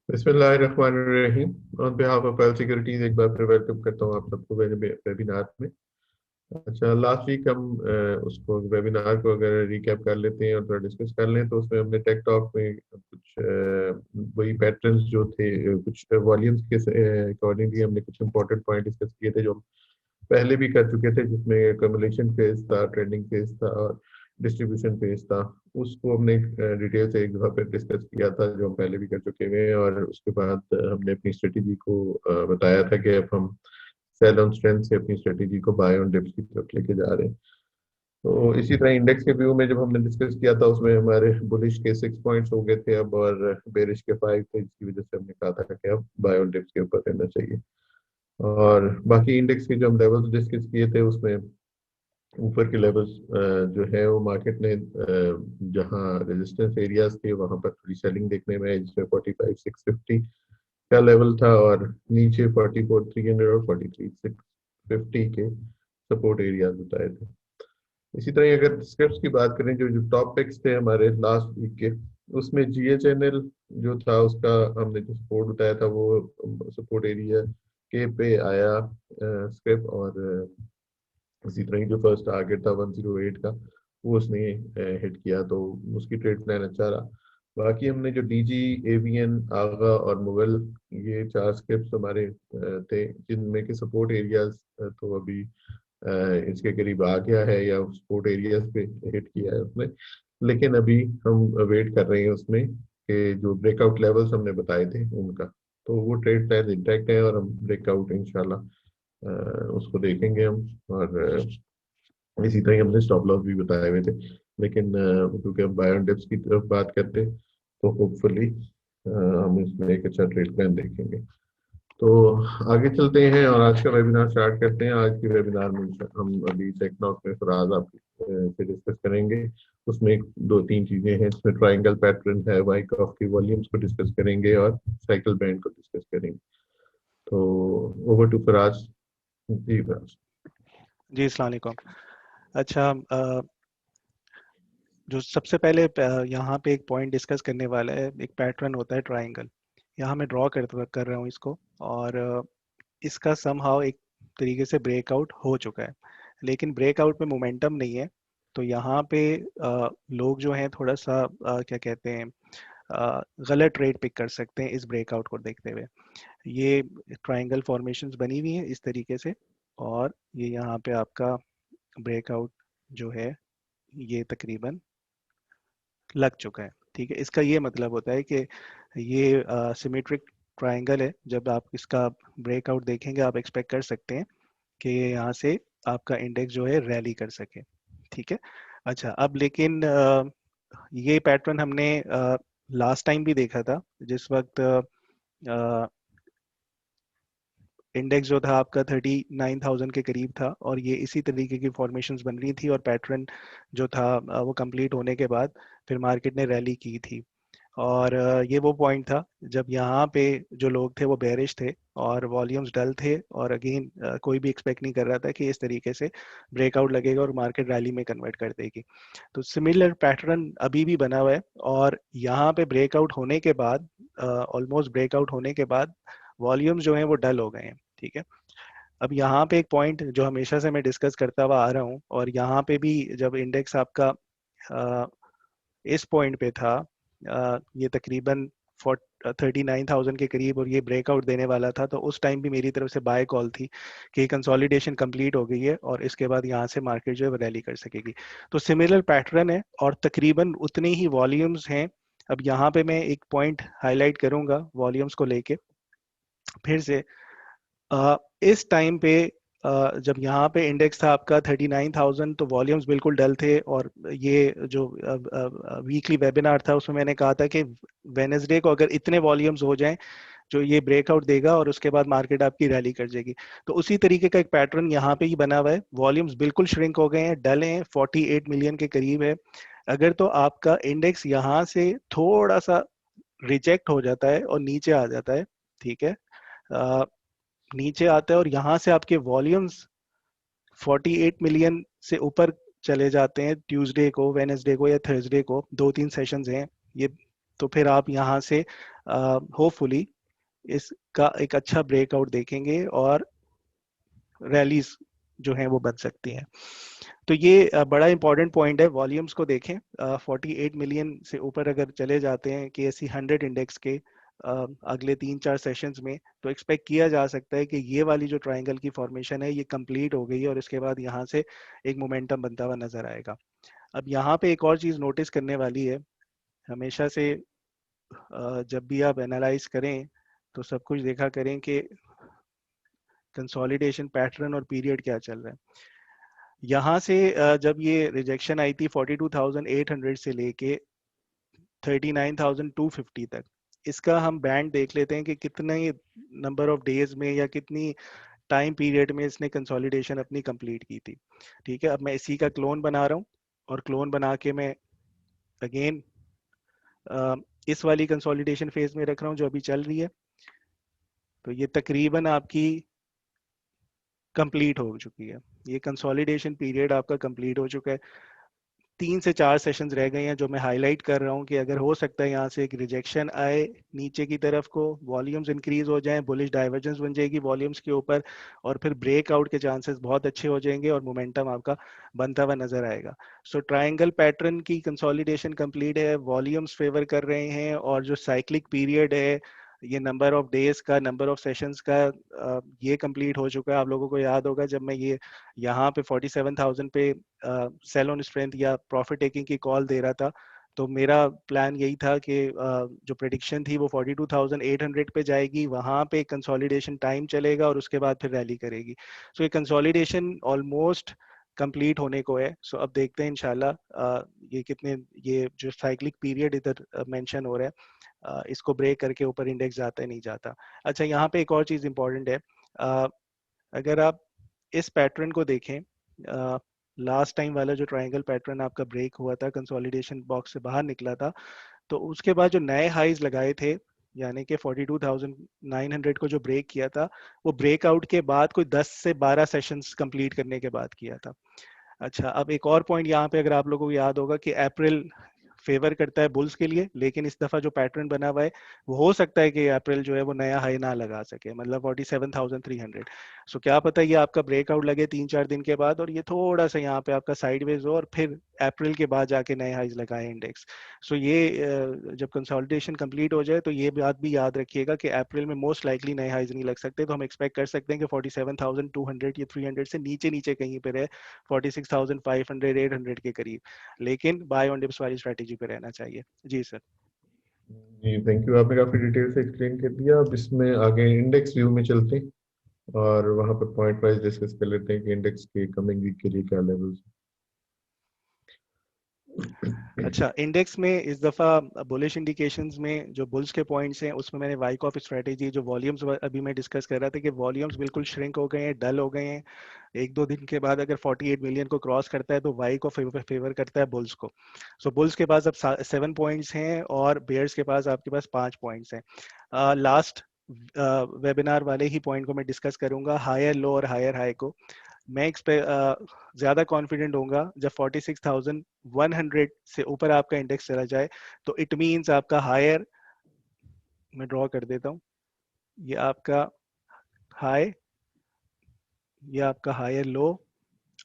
बिस्मिल्लाहिर्रहमानिर्रहीम। On behalf of pell securities एक बार फिर वेलकम करता हूँ आप सबको मेरे वेबिनार में। अच्छा, लास्ट वीक हम उसको वेबिनार को अगर रिकैप कर लेते हैं और थोड़ा डिस्कस कर लें तो उसमें हमने टेक टॉक में कुछ वही पैटर्न्स जो थे, कुछ वॉल्यूम्स के अकॉर्डिंगली हमने कुछ इंपॉर्टेंट पॉइंट डिस्कस किए थे जो हम पहले भी कर चुके थे, जिसमें कम्युलेशन फेज था, ट्रेंडिंग फेज था और डिस्ट्रीब्यूशन फेज था। उसको हमने डिटेल से एक दफा पे डिस्कस किया था जो हम पहले भी कर चुके हैं। और उसके बाद हमने अपनी स्ट्रेटेजी को बताया था कि अब हम सेल ऑन स्ट्रेंथ से अपनी स्ट्रेटेजी को बाय ऑन डिप्स की तरफ लेके जा रहे हैं। तो इसी तरह इंडेक्स के व्यू में जब हमने डिस्कस किया था उसमें हमारे बुलिश के 6 पॉइंट्स हो गए थे अब, और बेरिश के 5 थे, जिसकी वजह से हमने कहा था कि अब बाय ऑन डिप्स के ऊपर रहना चाहिए। और बाकी इंडेक्स के जो हम लेवल्स डिस्कस किए थे उसमें ऊपर के लेवल्स जो है वो मार्केट ने जहां रेजिस्टेंस एरियाज थे वहां पर थोड़ी सेलिंग देखने में आई, जिसमें 45,650 का लेवल था, और नीचे 44,300 और 43,650 के सपोर्ट एरियाज बताए थे। इसी तरह अगर स्क्रिप्ट्स की बात करें, जो जो टॉप पिक्स थे हमारे लास्ट वीक के, उसमें GHNL जो था उसका हमने जो सपोर्ट बताया था वो सपोर्ट एरिया के पे आया स्क्रिप्ट, और इसी तरह ही जो फर्स्ट टारगेट था 108 का वो उसने हिट किया, तो उसकी ट्रेड प्लान अच्छा रहा। बाकी हमने जो DG, AVN, आगा और मुगल, ये चार स्क्रिप्ट्स हमारे थे, जिनमें के सपोर्ट एरियाज तो अभी इसके करीब आ गया है या सपोर्ट एरियाज पे हिट किया है उसने। लेकिन अभी हम वेट कर रहे हैं उसमें कि जो ब्रेकआउट लेवल्स हमने बताए थे उनका, तो वो ट्रेड प्लान इंटैक्ट है और हम ब्रेकआउट इंशाल्लाह उसको देखेंगे हम। और इसी तरह हमने स्टॉप लॉस भी बताए हुए थे। लेकिन क्योंकि हम बाय ऑन डिप्स की तरफ बात करते हैं तो होपफुली हम इसमें एक अच्छा ट्रेड प्लान देखेंगे। तो आगे चलते हैं और आज का वेबिनार स्टार्ट करते हैं। आज के वेबिनार में हम अभी टेक्नॉक में फराज आप से डिस्कस करेंगे। उसमें दो तीन चीजें हैं, इसमें ट्रायंगल पैटर्न है, वाइक ऑफ की वॉल्यूम्स को डिस्कस करेंगे और साइकिल बैंड को डिस्कस करेंगे। तो ओवर टू फराज। जी फराज। जी अस्सलाम वालेकुम। अच्छा, जो सबसे पहले यहाँ पे एक पॉइंट डिस्कस करने वाला है, एक पैटर्न होता है ट्रायंगल। यहाँ मैं ड्रॉ कर रहा हूँ इसको, और इसका समहाउ एक तरीके से ब्रेकआउट हो चुका है, लेकिन ब्रेकआउट में मोमेंटम नहीं है। तो यहाँ पे लोग जो हैं थोड़ा सा क्या कहते हैं, गलत ट्रेड पिक कर सकते हैं इस ब्रेकआउट को देखते हुए। ये ट्रायंगल फॉर्मेशंस बनी हुई है इस तरीके से, और ये यहाँ पे आपका ब्रेकआउट जो है ये तकरीबन लग चुका है। ठीक है, इसका ये मतलब होता है कि ये सिमेट्रिक ट्रायंगल है। जब आप इसका ब्रेकआउट देखेंगे आप एक्सपेक्ट कर सकते हैं कि ये यहाँ से आपका इंडेक्स जो है रैली कर सके। ठीक है। अच्छा, अब लेकिन ये पैटर्न हमने लास्ट टाइम भी देखा था, जिस वक्त इंडेक्स जो था आपका 39,000 के करीब था, और ये इसी तरीके की फॉर्मेशंस बन रही थी, और पैटर्न जो था वो कंप्लीट होने के बाद फिर मार्केट ने रैली की थी। और ये वो पॉइंट था जब यहाँ पे जो लोग थे वो बेरिश थे और वॉल्यूम्स डल थे, और अगेन कोई भी एक्सपेक्ट नहीं कर रहा था कि इस तरीके से ब्रेकआउट लगेगा और मार्केट रैली में कन्वर्ट कर देगी। तो सिमिलर पैटर्न अभी भी बना हुआ है, और यहाँ पे ब्रेकआउट होने के बाद, ऑलमोस्ट ब्रेकआउट होने के बाद वॉल्यूम्स जो हैं वो डल हो गए हैं। ठीक है। अब यहाँ पे एक पॉइंट जो हमेशा से मैं डिस्कस करता हुआ आ रहा हूँ, और यहाँ पे भी जब इंडेक्स आपका इस पॉइंट पे था, ये तकरीबन 39,000 के करीब, और ये ब्रेकआउट देने वाला था, तो उस टाइम भी मेरी तरफ से बाय कॉल थी कि कंसोलिडेशन कंप्लीट हो गई है और इसके बाद यहाँ से मार्केट जो है रैली कर सकेगी। तो सिमिलर पैटर्न है और तकरीबन उतने ही वॉल्यूम्स हैं। अब यहाँ पे मैं एक पॉइंट हाईलाइट करूंगा वॉल्यूम्स को लेके फिर से। इस टाइम पे जब यहाँ पे इंडेक्स था आपका 39,000, तो वॉल्यूम्स बिल्कुल डल थे, और ये जो वीकली वेबिनार था उसमें मैंने कहा था कि वेनेसडे को अगर इतने वॉल्यूम्स हो जाएं जो ये ब्रेकआउट देगा और उसके बाद मार्केट आपकी रैली कर जाएगी। तो उसी तरीके का एक पैटर्न यहाँ पे ही बना हुआ है। वॉल्यूम्स बिल्कुल श्रिंक हो गए हैं, डले हैं, 48 मिलियन के करीब है। अगर तो आपका इंडेक्स यहाँ से थोड़ा सा रिजेक्ट हो जाता है और नीचे आ जाता है, ठीक है, नीचे आता है और यहाँ से आपके वॉल्यूम्स 48 मिलियन से ऊपर चले जाते हैं ट्यूसडे को, वेनेसडे को या थर्सडे को, 2-3 सेशंस हैं ये, तो फिर आप यहाँ से होपफुली इसका एक अच्छा ब्रेकआउट देखेंगे और रैलीज जो हैं वो बन सकती हैं। तो ये बड़ा इंपॉर्टेंट पॉइंट है। वॉल्यूम्स को देखें, 48 मिलियन से ऊपर अगर चले जाते हैं KSE 100 इंडेक्स के अगले 3-4 सेशंस में, तो एक्सपेक्ट किया जा सकता है कि ये वाली जो ट्रायंगल की फॉर्मेशन है ये कंप्लीट हो गई है और इसके बाद यहाँ से एक मोमेंटम बनता हुआ नजर आएगा। अब यहाँ पे एक और चीज नोटिस करने वाली है, हमेशा से जब भी आप एनालाइज करें तो सब कुछ देखा करें कि कंसोलिडेशन पैटर्न और पीरियड क्या चल रहा है। यहाँ से जब ये रिजेक्शन आई थी 42,800 से लेके 39,250 तक, इसका हम बैंड देख लेते हैं कि कितने नंबर ऑफ डेज में या कितनी टाइम पीरियड में इसने कंसोलिडेशन अपनी कंप्लीट की थी। ठीक है, अब मैं इसी का क्लोन बना रहा हूँ और क्लोन बना के मैं अगेन इस वाली कंसोलिडेशन फेज में रख रहा हूँ जो अभी चल रही है। तो ये तकरीबन आपकी कंप्लीट हो चुकी है, ये कंसोलिडेशन पीरियड आपका कंप्लीट हो चुका है। 3 से 4 सेशंस रह गए हैं जो मैं हाईलाइट कर रहा हूँ कि अगर हो सकता है यहाँ से एक रिजेक्शन आए नीचे की तरफ को, वॉल्यूम्स इंक्रीज हो जाएं, बुलिश डाइवर्जेंस बन जाएगी वॉल्यूम्स के ऊपर और फिर ब्रेकआउट के चांसेस बहुत अच्छे हो जाएंगे और मोमेंटम आपका बनता हुआ नजर आएगा। सो ट्रायंगल पैटर्न की कंसोलिडेशन कंप्लीट है, वॉल्यूम्स फेवर कर रहे हैं और जो साइक्लिक पीरियड है, ये नंबर ऑफ डेज का, नंबर ऑफ सेशंस का, ये कंप्लीट हो चुका है। आप लोगों को याद होगा जब मैं ये यहाँ पे 47,000 पे सेल ऑन स्ट्रेंथ या प्रॉफिट टेकिंग की कॉल दे रहा था, तो मेरा प्लान यही था कि जो प्रेडिक्शन थी वो 42,800 पे जाएगी, वहां पे कंसोलिडेशन टाइम चलेगा और उसके बाद फिर रैली करेगी। सो ये कंसोलिडेशन ऑलमोस्ट कंप्लीट होने को है। सो अब देखते हैं इंशाल्लाह ये कितने, ये जो साइक्लिक पीरियड इधर मेंशन हो रहा है इसको ब्रेक करके ऊपर इंडेक्स जाता है नहीं जाता। अच्छा, यहाँ पे एक और चीज इंपॉर्टेंट है, अगर आप इस पैटर्न को देखें, लास्ट टाइम वाला जो ट्रायंगल पैटर्न आपका ब्रेक हुआ था, कंसोलिडेशन बॉक्स से बाहर निकला था, तो उसके बाद जो नए हाइज लगाए थे, यानी कि 42,900 को जो ब्रेक किया था, वो ब्रेकआउट के बाद कोई 10 से 12 सेशंस कंप्लीट करने के बाद किया था। अच्छा, अब एक और पॉइंट यहाँ पे अगर आप लोगों को याद होगा कि अप्रैल फेवर करता है बुल्स के लिए, लेकिन इस दफा जो पैटर्न बना हुआ है वो हो सकता है कि अप्रैल जो है वो नया हाई ना लगा सके, मतलब 47,300। सो क्या पता ये आपका ब्रेकआउट लगे 3-4 दिन के बाद और ये थोड़ा सा यहाँ पे आपका साइडवेज हो और फिर अप्रैल के बाद जाके नए हाइज लगाए इंडेक्स। सो ये जब कंसोलिडेशन कंप्लीट हो जाए तो ये बात भी याद रखिएगा कि अप्रैल में मोस्ट लाइकली नए हाइज नहीं लग सकते, तो हम एक्सपेक्ट कर सकते हैं कि 47,200 या 300 से नीचे नीचे कहीं पे रहे, 46,500 800 के करीब, लेकिन बाय ऑन डिप्स वाली स्ट्रेटेजी पे रहना चाहिए। जी सर। जी थैंक यू, आपने काफी डिटेल से एक्सप्लेन कर दिया। अब इसमें आगे इंडेक्स व्यू में चलते हैं और वहां पर पॉइंट वाइज डिस्कस कर लेते हैं कि इंडेक्स के कमिंग वीक के लिए क्या लेवल्स हैं। अच्छा, इंडेक्स में इस दफा बुलिश इंडिकेशंस में जो बुल्स के पॉइंट्स हैं उसमें मैंने वाइक ऑफ स्ट्रेटेजी, जो वॉल्यूम्स अभी मैं डिस्कस कर रहा था कि वॉल्यूम्स बिल्कुल श्रिंक हो गए हैं, डल हो गए हैं। 1-2 दिन के बाद अगर 48 मिलियन को क्रॉस करता है तो वाई को फेवर करता है बुल्स को। सो बुल्स के पास अब 7 पॉइंट्स हैं और बेयर्स के पास आपके पास 5 पॉइंट्स हैं। लास्ट वेबिनार वाले ही पॉइंट को मैं डिस्कस करूंगा, हायर लो और हायर हाई को। मैं ज्यादा कॉन्फिडेंट होऊंगा जब 46,100 से ऊपर आपका इंडेक्स चला जाए, तो इट मींस आपका हायर, मैं ड्रॉ कर देता हूँ, ये आपका हाई, ये आपका हायर लो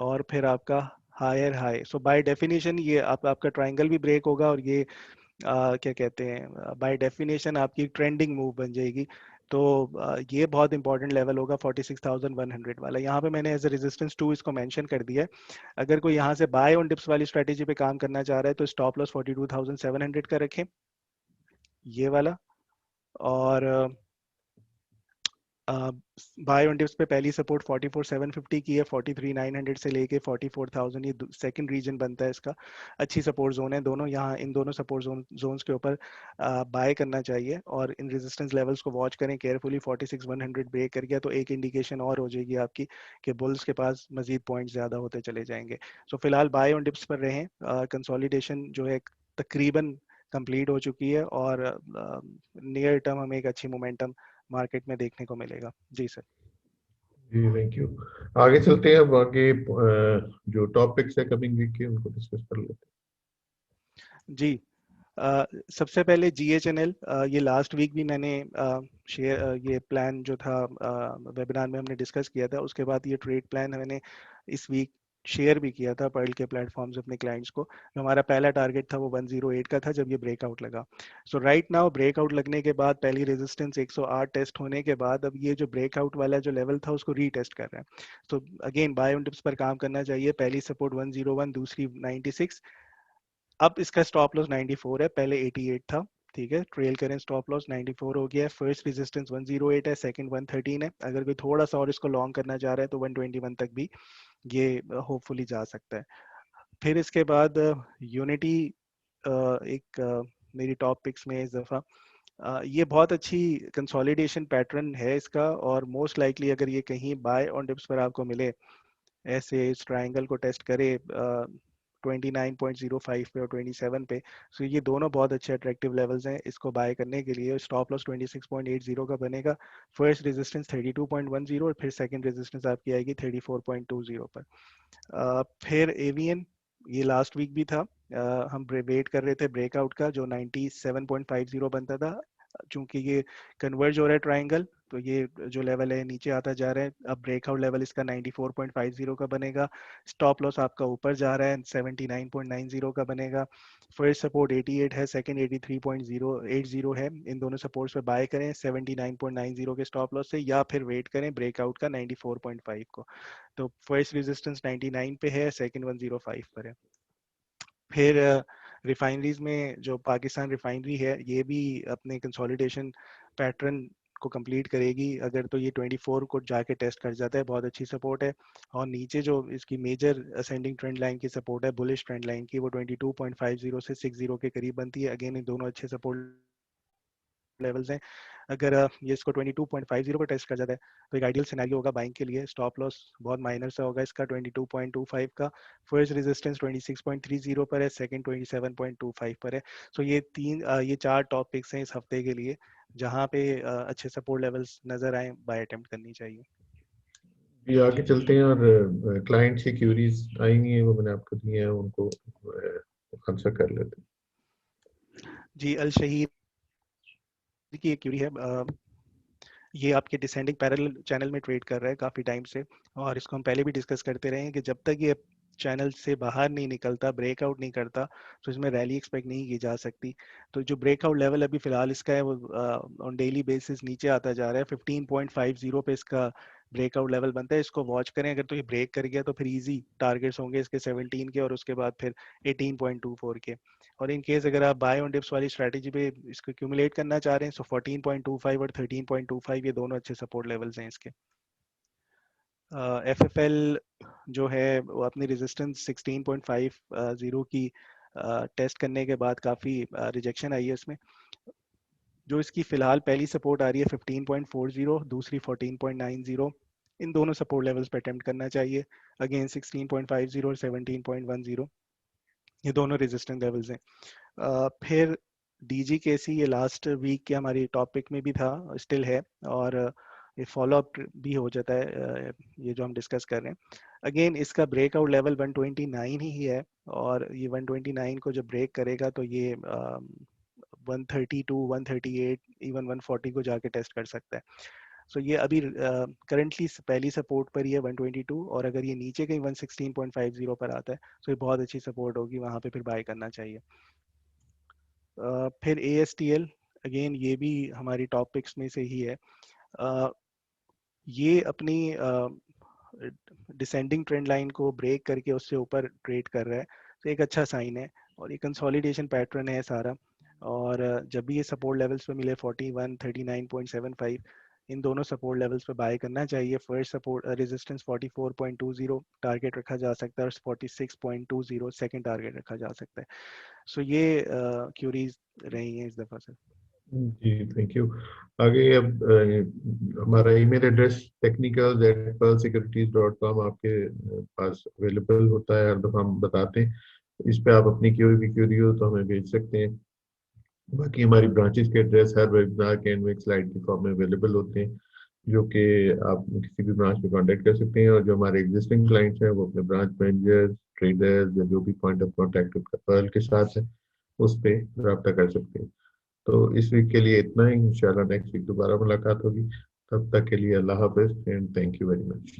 और फिर आपका higher high. So by definition ये आपका ट्रायंगल भी ब्रेक होगा और ये क्या कहते हैं, बाय डेफिनेशन आपकी ट्रेंडिंग मूव बन जाएगी। तो ये बहुत इंपॉर्टेंट लेवल होगा 46,100 वाला। यहाँ पे मैंने एज ए रेजिस्टेंस 2 इसको मेंशन कर दिया है। अगर कोई यहाँ से बाय ऑन डिप्स वाली स्ट्रेटेजी पे काम करना चाह रहा है तो स्टॉप लॉस 42,700 का रखें, ये वाला। और बाय ऑन डिप्स पे पहली सपोर्ट 44,750 की है, 43,900 से लेके 44,000 ये सेकंड रीजन बनता है इसका। अच्छी सपोर्ट जोन है दोनों, यहाँ इन दोनों सपोर्ट जोन्स के ऊपर बाय करना चाहिए और इन रेजिस्टेंस लेवल्स को वॉच करें केयरफुली। 46,100 ब्रेक कर गया तो एक इंडिकेशन और हो जाएगी आपकी कि बुल्स के पास मजीद पॉइंट ज्यादा होते चले जाएंगे। सो फिलहाल बाय ऑन डिप्स पर रहें। कंसोलिडेशन जो है तकरीबन कंप्लीट हो चुकी है और नियर टर्म हमें एक अच्छी मोमेंटम मार्केट में देखने को मिलेगा। जी सर। जी थैंक यू। आगे चलते हैं, अब आगे जो टॉपिक्स है कमिंग वीक के उनको डिस्कस कर लेते जी, सबसे पहले GHNL, ये लास्ट वीक भी मैंने शेयर ये प्लान जो था वेबिनार में हमने डिस्कस किया था, उसके बाद ये ट्रेड प्लान मैंने इस वीक शेयर भी किया था पर्ल के प्लेटफॉर्म से अपने क्लाइंट्स को। जो हमारा पहला टारगेट था वो 108 का था जब ये ब्रेकआउट लगा। सो राइट नाउ ब्रेकआउट लगने के बाद पहली रेजिस्टेंस 108 टेस्ट होने के बाद अब ये जो ब्रेकआउट वाला जो लेवल था उसको रीटेस्ट कर रहा है। तो अगेन बाय ऑन टिप्स पर काम करना चाहिए। पहली सपोर्ट 101, दूसरी 96। अब इसका स्टॉप लॉस 94 है, पहले 88 था। ठीक है, ट्रेल करें, स्टॉप लॉस 94 हो गया है। फर्स्ट रेजिस्टेंस 108 है, सेकंड 113 है। अगर कोई थोड़ा सा और इसको लॉन्ग करना चाह रहा है तो 121 तक भी ये होपफुली जा सकता है। फिर इसके बाद यूनिटी एक मेरी टॉप पिक्स में इस दफ़ा ये बहुत अच्छी कंसोलिडेशन पैटर्न है इसका, और मोस्ट लाइकली अगर ये कहीं बाय ऑन डिप्स पर आपको मिले, ऐसे इस ट्रायंगल को टेस्ट करे 29.05 पे और 27 पे, सो ये दोनों बहुत अच्छे अट्रैक्टिव लेवल्स हैं इसको बाय करने के लिए। स्टॉप लॉस 26.80 का बनेगा। फर्स्ट रेजिस्टेंस 32.10 और फिर सेकंड रेजिस्टेंस आपकी आएगी 34.20 पर। फिर एवीएन, ये लास्ट वीक भी था, हम वेट कर रहे थे ब्रेकआउट का जो 97.50 बनता था। चूंकि ये कन्वर्ज हो रहा है ट्राइंगल, तो ये जो लेवल है नीचे आता जा रहा है। अब ब्रेकआउट लेवल इसका 94.50 का बनेगा। स्टॉप लॉस आपका ऊपर जा रहा है, 79.90 का बनेगा। फर्स्ट सपोर्ट 88 है, सेकंड 83.080 है। इन दोनों सपोर्ट्स पे बाय करें 79.90 के स्टॉप लॉस से, या फिर वेट करें ब्रेकआउट का 94.5 को। तो फर्स्ट रेजिस्टेंस 99 पे है, सेकंड 105 पर है। फिर रिफाइनरीज में जो पाकिस्तान रिफाइनरी है ये भी अपने कंसोलिडेशन पैटर्न को कंप्लीट करेगी अगर तो ये 24 को जाके टेस्ट कर जाता है, बहुत अच्छी सपोर्ट है। और नीचे जो इसकी मेजर असेंडिंग ट्रेंड लाइन की सपोर्ट है, बुलिश ट्रेंड लाइन की, वो 22.50 से 60 के करीब बनती है। अगेन इन दोनों अच्छे सपोर्ट लेवल्स हैं। अगर ये इसको 22.50 पर टेस्ट कर जाता है तो एक आइडियल सिनेरियो होगा बाइंग के लिए। स्टॉप लॉस बहुत माइनर सा होगा इसका 22.25 का। फर्स्ट रेजिस्टेंस 26.30 पर है, सेकंड 27.25 पर है। सो ये चार टॉप पिक्स हैं इस हफ्ते के लिए जहां पे अच्छे सपोर्ट लेवल्स नजर आए, बाय अटेम्प्ट करनी चाहिए। ये आगे चलते हैं और क्लाइंट की क्यूरीज आएंगी, वो मैंने आपको दी हैं, उनको आंसर कर लेते जी, अल शहीद की एक क्यूरी है। ये आपके डिसेंडिंग पैरेलल चैनल में ट्रेड कर रहा है काफ़ी टाइम से, और इसको हम पहले भी डिस्कस करते रहे हैं कि जब तक ये चैनल से बाहर नहीं निकलता, ब्रेकआउट नहीं करता, तो इसमें रैली एक्सपेक्ट नहीं की जा सकती। तो जो ब्रेकआउट लेवल अभी फिलहाल इसका है वो ऑन डेली बेसिस नीचे आता जा रहा है। 15.50 पे इसका ब्रेकआउट लेवल बनता है, इसको वॉच करें। अगर तो ये ब्रेक कर गया तो फिर इजी टारगेट्स होंगे इसके 17 के, और उसके बाद फिर 18.24 के। और इन केस अगर आप बाय ऑन डिप्स वाली स्ट्रैटेजी पे इसको क्यूमुलेट करना चाह रहे हैं, सो 14.25 और 13.25 ये दोनों अच्छे सपोर्ट लेवल्स हैं इसके। एफएफएल जो है वो अपनी रेजिस्टेंस 16.50 की टेस्ट करने के बाद काफ़ी रिजेक्शन आई है इसमें। जो इसकी फिलहाल पहली सपोर्ट आ रही है 15.40, दूसरी 14.90। इन दोनों सपोर्ट लेवल्स पे अटेम्प्ट करना चाहिए। अगेन 16.50 और 17.10 ये दोनों रेजिस्टेंस लेवल्स हैं। फिर DGKC ये लास्ट वीक के हमारी टॉपिक में भी था, स्टिल है, और ये फॉलोअप भी हो जाता है ये जो हम डिस्कस कर रहे हैं। अगेन इसका ब्रेकआउट लेवल 129 ही है, और ये 129 को जब ब्रेक करेगा तो ये 132, 138, इवन 140 को जाके टेस्ट कर सकता है। सो ये अभी करंटली पहली सपोर्ट पर ही है 122, और अगर ये नीचे कहीं 116.50 पर आता है तो ये बहुत अच्छी सपोर्ट होगी, वहाँ पे फिर बाय करना चाहिए। फिर ASTL, अगेन ये भी हमारी टॉपिक्स में से ही है। ये अपनी डिसेंडिंग ट्रेंड लाइन को ब्रेक करके उससे ऊपर ट्रेड कर रहा है, तो एक अच्छा साइन है। और ये कंसोलिडेशन पैटर्न है सारा, और जब भी ये सपोर्ट लेवल्स पे मिले 41, 39.75, इन दोनों सपोर्ट लेवल्स पे बाय करना चाहिए। फर्स्ट सपोर्ट रेजिस्टेंस 44.20 टारगेट रखा जा सकता है, और 46.20 सेकंड टारगेट रखा जा सकता है। सो ये क्यूरीज रही हैं इस दफ़ा से। हैं। जी थैंक यू। आगे अब हमारा ईमेल एड्रेस technicals@pearlsecurities.com आपके पास अवेलेबल होता है, हर दफ़ा हम बताते हैं। इस पे आप अपनी कोई भी क्यूरी हो तो हमें भेज सकते हैं। बाकी हमारी ब्रांचेस के एड्रेस हर वेबिनार के एंड में एक स्लाइड के फॉर्म में अवेलेबल होते हैं, जो कि आप किसी भी ब्रांच में कांटेक्ट कर सकते हैं। और जो हमारे एग्जिस्टिंग क्लाइंट्स हैं वो अपने ब्रांच मैनेजर, ट्रेडर्स या जो भी पॉइंट ऑफ कांटेक्ट उनका पर्ल के साथ है, उस पे रब्ता कर सकते हैं। तो इस वीक के लिए इतना ही, इंशाल्लाह नेक्स्ट वीक दोबारा मुलाकात होगी। तब तक के लिए अल्लाह हाफिज and thank you very much.